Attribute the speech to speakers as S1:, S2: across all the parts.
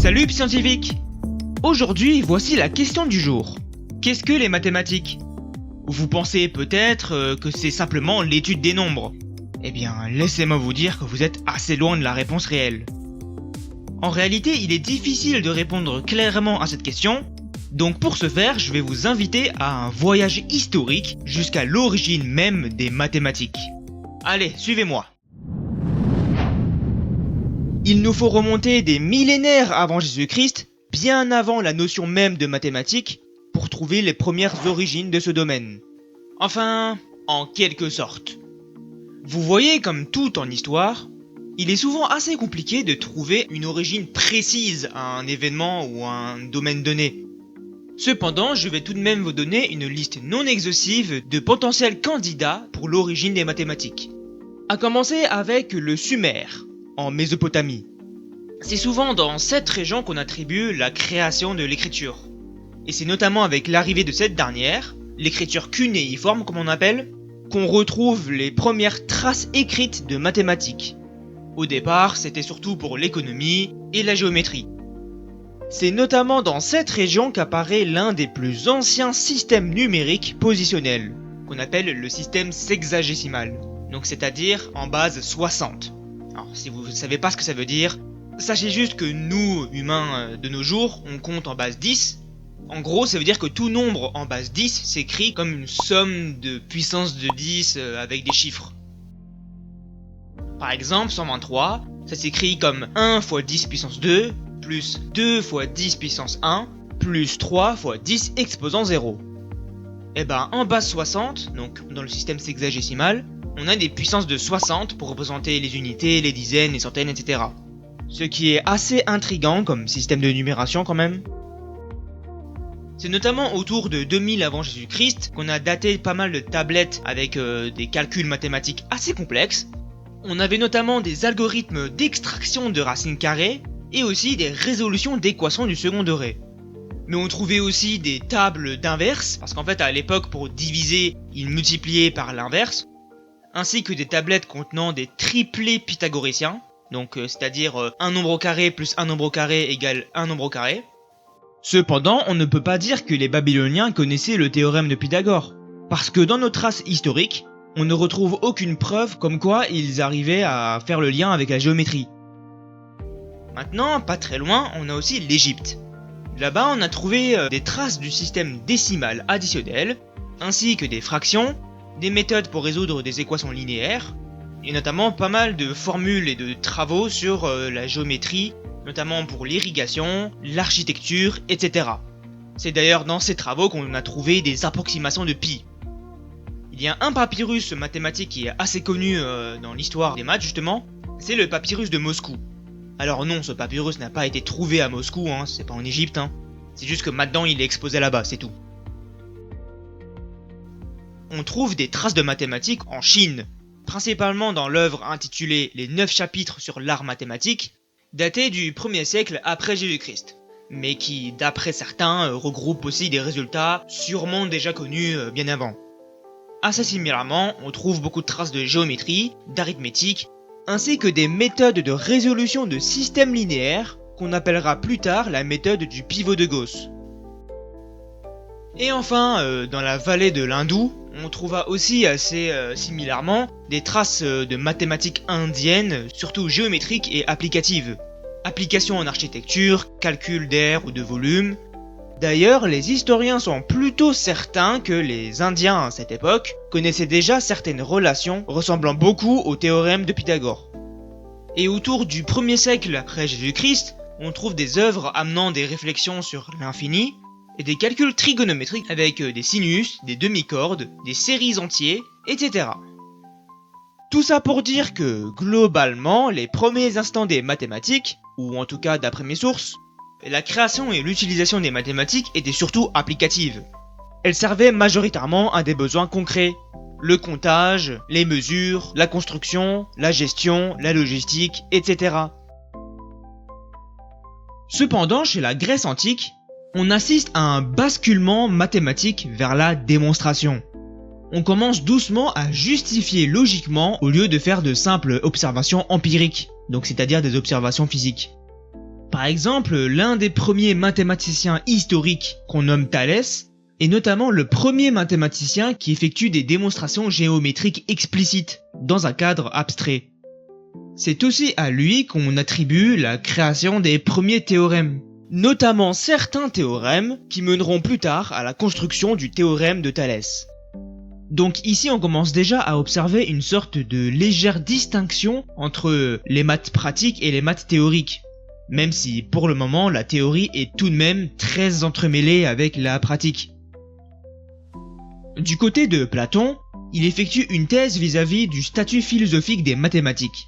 S1: Salut scientifique. Aujourd'hui, voici la question du jour. Qu'est-ce que les mathématiques? Vous pensez peut-être que c'est simplement l'étude des nombres. Eh bien, laissez-moi vous dire que vous êtes assez loin de la réponse réelle. En réalité, il est difficile de répondre clairement à cette question, donc pour ce faire, je vais vous inviter à un voyage historique jusqu'à l'origine même des mathématiques. Allez, suivez-moi. Il nous faut remonter des millénaires avant Jésus-Christ, bien avant la notion même de mathématiques, pour trouver les premières origines de ce domaine. Enfin, en quelque sorte. Vous voyez, comme tout en histoire, il est souvent assez compliqué de trouver une origine précise à un événement ou à un domaine donné. Cependant, je vais tout de même vous donner une liste non exhaustive de potentiels candidats pour l'origine des mathématiques. À commencer avec le Sumer, en Mésopotamie. C'est souvent dans cette région qu'on attribue la création de l'écriture. Et c'est notamment avec l'arrivée de cette dernière, l'écriture cunéiforme comme on appelle, qu'on retrouve les premières traces écrites de mathématiques. Au départ, c'était surtout pour l'économie et la géométrie. C'est notamment dans cette région qu'apparaît l'un des plus anciens systèmes numériques positionnels, qu'on appelle le système sexagésimal, donc c'est-à-dire en base 60. Alors si vous ne savez pas ce que ça veut dire, sachez juste que nous, humains de nos jours, on compte en base 10. En gros, ça veut dire que tout nombre en base 10 s'écrit comme une somme de puissance de 10 avec des chiffres. Par exemple, 123, ça s'écrit comme 1 fois 10 puissance 2, plus 2 fois 10 puissance 1, plus 3 fois 10 exposant 0. Et ben, en base 60, donc dans le système sexagésimal, on a des puissances de 60 pour représenter les unités, les dizaines, les centaines, etc. Ce qui est assez intriguant comme système de numération quand même. C'est notamment autour de 2000 avant Jésus-Christ qu'on a daté pas mal de tablettes avec des calculs mathématiques assez complexes. On avait notamment des algorithmes d'extraction de racines carrées et aussi des résolutions d'équations du second degré. Mais on trouvait aussi des tables d'inverse, parce qu'en fait à l'époque pour diviser, ils multipliaient par l'inverse, ainsi que des tablettes contenant des triplés pythagoriciens, donc c'est-à-dire un nombre au carré plus un nombre au carré égale un nombre au carré. Cependant, on ne peut pas dire que les Babyloniens connaissaient le théorème de Pythagore, parce que dans nos traces historiques, on ne retrouve aucune preuve comme quoi ils arrivaient à faire le lien avec la géométrie. Maintenant, pas très loin, on a aussi l'Égypte. Là-bas, on a trouvé des traces du système décimal additionnel, ainsi que des fractions, des méthodes pour résoudre des équations linéaires, et notamment pas mal de formules et de travaux sur la géométrie, notamment pour l'irrigation, l'architecture, etc. C'est d'ailleurs dans ces travaux qu'on a trouvé des approximations de pi. Il y a un papyrus mathématique qui est assez connu dans l'histoire des maths justement, c'est le papyrus de Moscou. Alors non, ce papyrus n'a pas été trouvé à Moscou, c'est pas en Égypte, c'est juste que maintenant il est exposé là-bas, c'est tout. On trouve des traces de mathématiques en Chine, principalement dans l'œuvre intitulée Les 9 chapitres sur l'art mathématique, datée du 1er siècle après Jésus-Christ, mais qui, d'après certains, regroupe aussi des résultats sûrement déjà connus bien avant. Assez similairement, on trouve beaucoup de traces de géométrie, d'arithmétique, ainsi que des méthodes de résolution de systèmes linéaires qu'on appellera plus tard la méthode du pivot de Gauss. Et enfin, dans la vallée de l'Hindou, on trouva aussi assez similairement des traces de mathématiques indiennes, surtout géométriques et applicatives. Applications en architecture, calcul d'air ou de volume. D'ailleurs, les historiens sont plutôt certains que les Indiens à cette époque connaissaient déjà certaines relations ressemblant beaucoup au théorème de Pythagore. Et autour du 1er siècle après Jésus-Christ, on trouve des œuvres amenant des réflexions sur l'infini, et des calculs trigonométriques avec des sinus, des demi-cordes, des séries entières, etc. Tout ça pour dire que, globalement, les premiers instants des mathématiques, ou en tout cas d'après mes sources, la création et l'utilisation des mathématiques étaient surtout applicatives. Elles servaient majoritairement à des besoins concrets, le comptage, les mesures, la construction, la gestion, la logistique, etc. Cependant, chez la Grèce antique, on assiste à un basculement mathématique vers la démonstration. On commence doucement à justifier logiquement au lieu de faire de simples observations empiriques, donc c'est-à-dire des observations physiques. Par exemple, l'un des premiers mathématiciens historiques qu'on nomme Thalès est notamment le premier mathématicien qui effectue des démonstrations géométriques explicites dans un cadre abstrait. C'est aussi à lui qu'on attribue la création des premiers théorèmes, notamment certains théorèmes qui mèneront plus tard à la construction du théorème de Thalès. Donc ici on commence déjà à observer une sorte de légère distinction entre les maths pratiques et les maths théoriques, même si pour le moment la théorie est tout de même très entremêlée avec la pratique. Du côté de Platon, il effectue une thèse vis-à-vis du statut philosophique des mathématiques.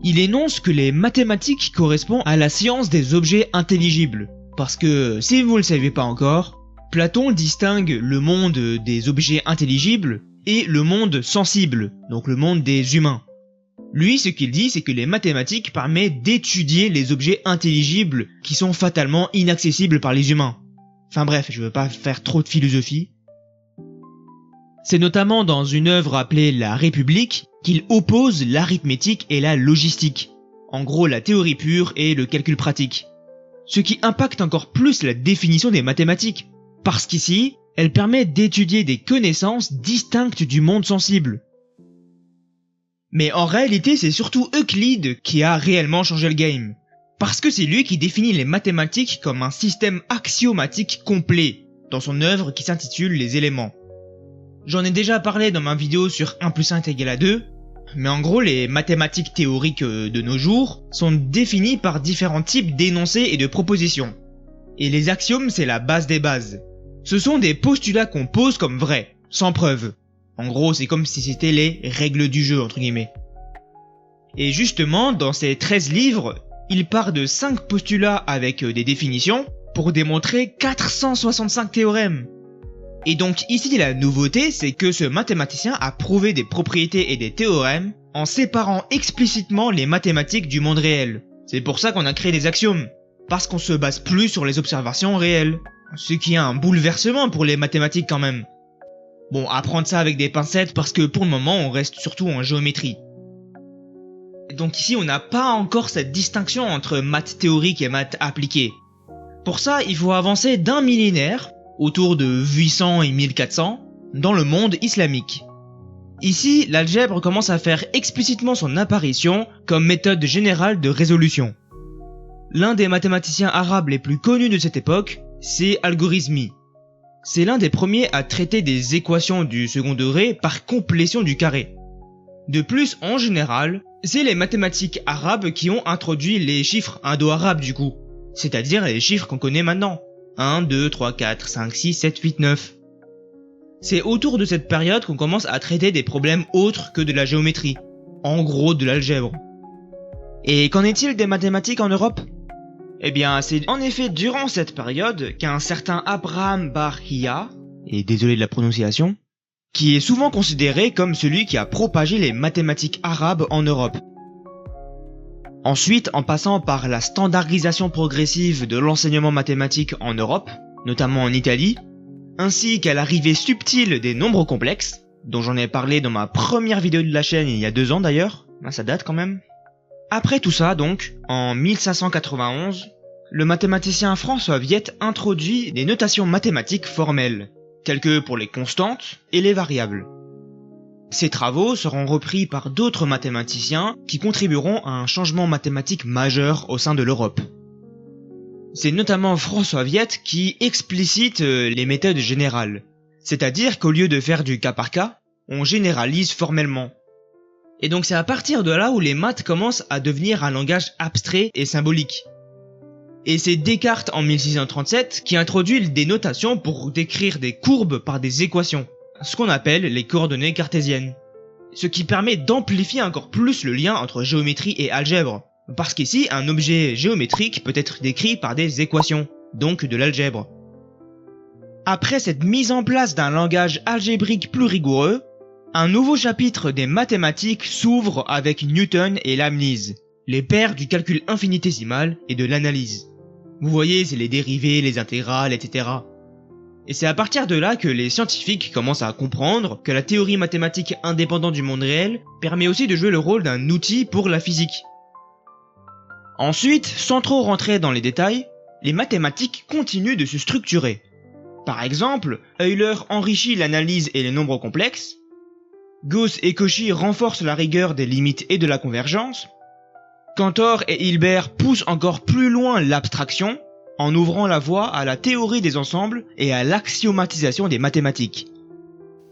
S1: Il énonce que les mathématiques correspondent à la science des objets intelligibles, parce que si vous ne le savez pas encore, Platon distingue le monde des objets intelligibles et le monde sensible, donc le monde des humains. Lui, ce qu'il dit, c'est que les mathématiques permettent d'étudier les objets intelligibles qui sont fatalement inaccessibles par les humains. Enfin bref, je veux pas faire trop de philosophie. C'est notamment dans une œuvre appelée La République qu'il oppose l'arithmétique et la logistique. En gros, la théorie pure et le calcul pratique. Ce qui impacte encore plus la définition des mathématiques. Parce qu'ici, elle permet d'étudier des connaissances distinctes du monde sensible. Mais en réalité, c'est surtout Euclide qui a réellement changé le game. Parce que c'est lui qui définit les mathématiques comme un système axiomatique complet, dans son œuvre qui s'intitule Les éléments. J'en ai déjà parlé dans ma vidéo sur 1 plus 1 est égal à 2, mais en gros les mathématiques théoriques de nos jours sont définies par différents types d'énoncés et de propositions. Et les axiomes, c'est la base des bases. Ce sont des postulats qu'on pose comme vrais, sans preuve. En gros, c'est comme si c'était les règles du jeu, entre guillemets. Et justement, dans ces 13 livres, il part de 5 postulats avec des définitions pour démontrer 465 théorèmes. Et donc ici la nouveauté, c'est que ce mathématicien a prouvé des propriétés et des théorèmes en séparant explicitement les mathématiques du monde réel. C'est pour ça qu'on a créé des axiomes, parce qu'on se base plus sur les observations réelles. Ce qui est un bouleversement pour les mathématiques quand même. Bon, à prendre ça avec des pincettes parce que pour le moment on reste surtout en géométrie. Donc ici on n'a pas encore cette distinction entre maths théoriques et maths appliquées. Pour ça il faut avancer d'un millénaire, autour de 800 et 1400, dans le monde islamique. Ici l'algèbre commence à faire explicitement son apparition comme méthode générale de résolution. L'un des mathématiciens arabes les plus connus de cette époque, c'est Algorithmi. C'est l'un des premiers à traiter des équations du second degré par complétion du carré. De plus, en général, c'est les mathématiques arabes qui ont introduit les chiffres indo-arabes du coup, c'est-à-dire les chiffres qu'on connaît maintenant. 1, 2, 3, 4, 5, 6, 7, 8, 9. C'est autour de cette période qu'on commence à traiter des problèmes autres que de la géométrie, en gros de l'algèbre. Et qu'en est-il des mathématiques en Europe ? Eh bien, c'est en effet durant cette période qu'un certain Abraham bar Hiyya, et désolé de la prononciation, qui est souvent considéré comme celui qui a propagé les mathématiques arabes en Europe. Ensuite, en passant par la standardisation progressive de l'enseignement mathématique en Europe, notamment en Italie, ainsi qu'à l'arrivée subtile des nombres complexes, dont j'en ai parlé dans ma première vidéo de la chaîne il y a 2 ans d'ailleurs, ça date quand même. Après tout ça donc, en 1591, le mathématicien François Viète introduit des notations mathématiques formelles, telles que pour les constantes et les variables. Ces travaux seront repris par d'autres mathématiciens qui contribueront à un changement mathématique majeur au sein de l'Europe. C'est notamment François Viète qui explicite les méthodes générales, c'est-à-dire qu'au lieu de faire du cas par cas, on généralise formellement. Et donc c'est à partir de là où les maths commencent à devenir un langage abstrait et symbolique. Et c'est Descartes en 1637 qui introduit des notations pour décrire des courbes par des équations, ce qu'on appelle les coordonnées cartésiennes. Ce qui permet d'amplifier encore plus le lien entre géométrie et algèbre, parce qu'ici un objet géométrique peut être décrit par des équations, donc de l'algèbre. Après cette mise en place d'un langage algébrique plus rigoureux, un nouveau chapitre des mathématiques s'ouvre avec Newton et Leibniz, les pères du calcul infinitésimal et de l'analyse. Vous voyez, c'est les dérivées, les intégrales, etc. Et c'est à partir de là que les scientifiques commencent à comprendre que la théorie mathématique indépendante du monde réel permet aussi de jouer le rôle d'un outil pour la physique. Ensuite, sans trop rentrer dans les détails, les mathématiques continuent de se structurer. Par exemple, Euler enrichit l'analyse et les nombres complexes, Gauss et Cauchy renforcent la rigueur des limites et de la convergence, Cantor et Hilbert poussent encore plus loin l'abstraction, en ouvrant la voie à la théorie des ensembles et à l'axiomatisation des mathématiques.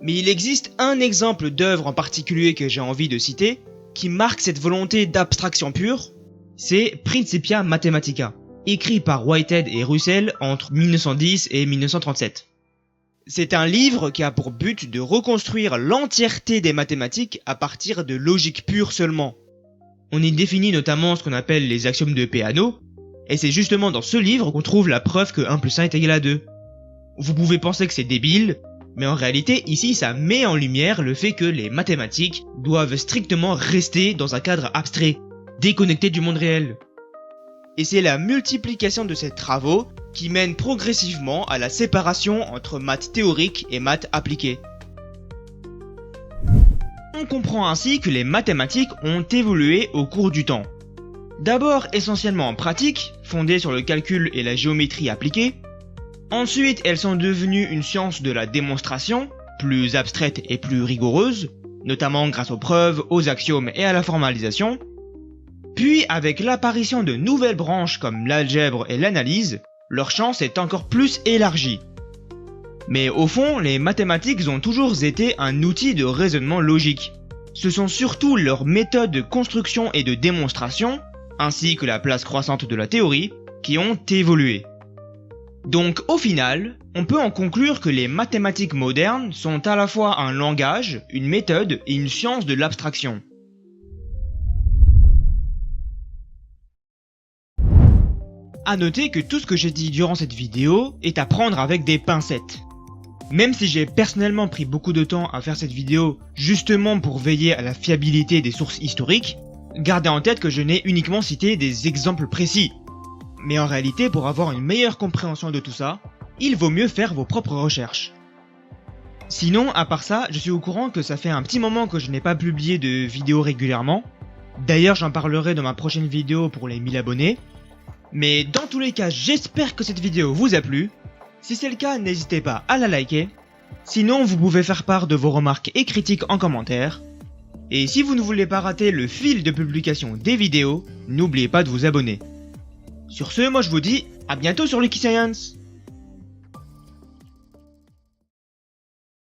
S1: Mais il existe un exemple d'œuvre en particulier que j'ai envie de citer, qui marque cette volonté d'abstraction pure, c'est Principia Mathematica, écrit par Whitehead et Russell entre 1910 et 1937. C'est un livre qui a pour but de reconstruire l'entièreté des mathématiques à partir de logique pure seulement. On y définit notamment ce qu'on appelle les axiomes de Peano, et c'est justement dans ce livre qu'on trouve la preuve que 1 plus 1 est égal à 2. Vous pouvez penser que c'est débile, mais en réalité ici ça met en lumière le fait que les mathématiques doivent strictement rester dans un cadre abstrait, déconnecté du monde réel. Et c'est la multiplication de ces travaux qui mène progressivement à la séparation entre maths théoriques et maths appliquées. On comprend ainsi que les mathématiques ont évolué au cours du temps. D'abord essentiellement en pratique, fondée sur le calcul et la géométrie appliquée. Ensuite, elles sont devenues une science de la démonstration, plus abstraite et plus rigoureuse, notamment grâce aux preuves, aux axiomes et à la formalisation. Puis, avec l'apparition de nouvelles branches comme l'algèbre et l'analyse, leur champ s'est encore plus élargi. Mais au fond, les mathématiques ont toujours été un outil de raisonnement logique. Ce sont surtout leurs méthodes de construction et de démonstration, ainsi que la place croissante de la théorie, qui ont évolué. Donc au final, on peut en conclure que les mathématiques modernes sont à la fois un langage, une méthode et une science de l'abstraction. A noter que tout ce que j'ai dit durant cette vidéo est à prendre avec des pincettes. Même si j'ai personnellement pris beaucoup de temps à faire cette vidéo justement pour veiller à la fiabilité des sources historiques, gardez en tête que je n'ai uniquement cité des exemples précis. Mais en réalité, pour avoir une meilleure compréhension de tout ça, il vaut mieux faire vos propres recherches. Sinon, à part ça, je suis au courant que ça fait un petit moment que je n'ai pas publié de vidéos régulièrement. D'ailleurs, j'en parlerai dans ma prochaine vidéo pour les 1000 abonnés. Mais dans tous les cas, j'espère que cette vidéo vous a plu. Si c'est le cas, n'hésitez pas à la liker. Sinon, vous pouvez faire part de vos remarques et critiques en commentaire. Et si vous ne voulez pas rater le fil de publication des vidéos, n'oubliez pas de vous abonner. Sur ce, moi je vous dis à bientôt sur Lucky Science.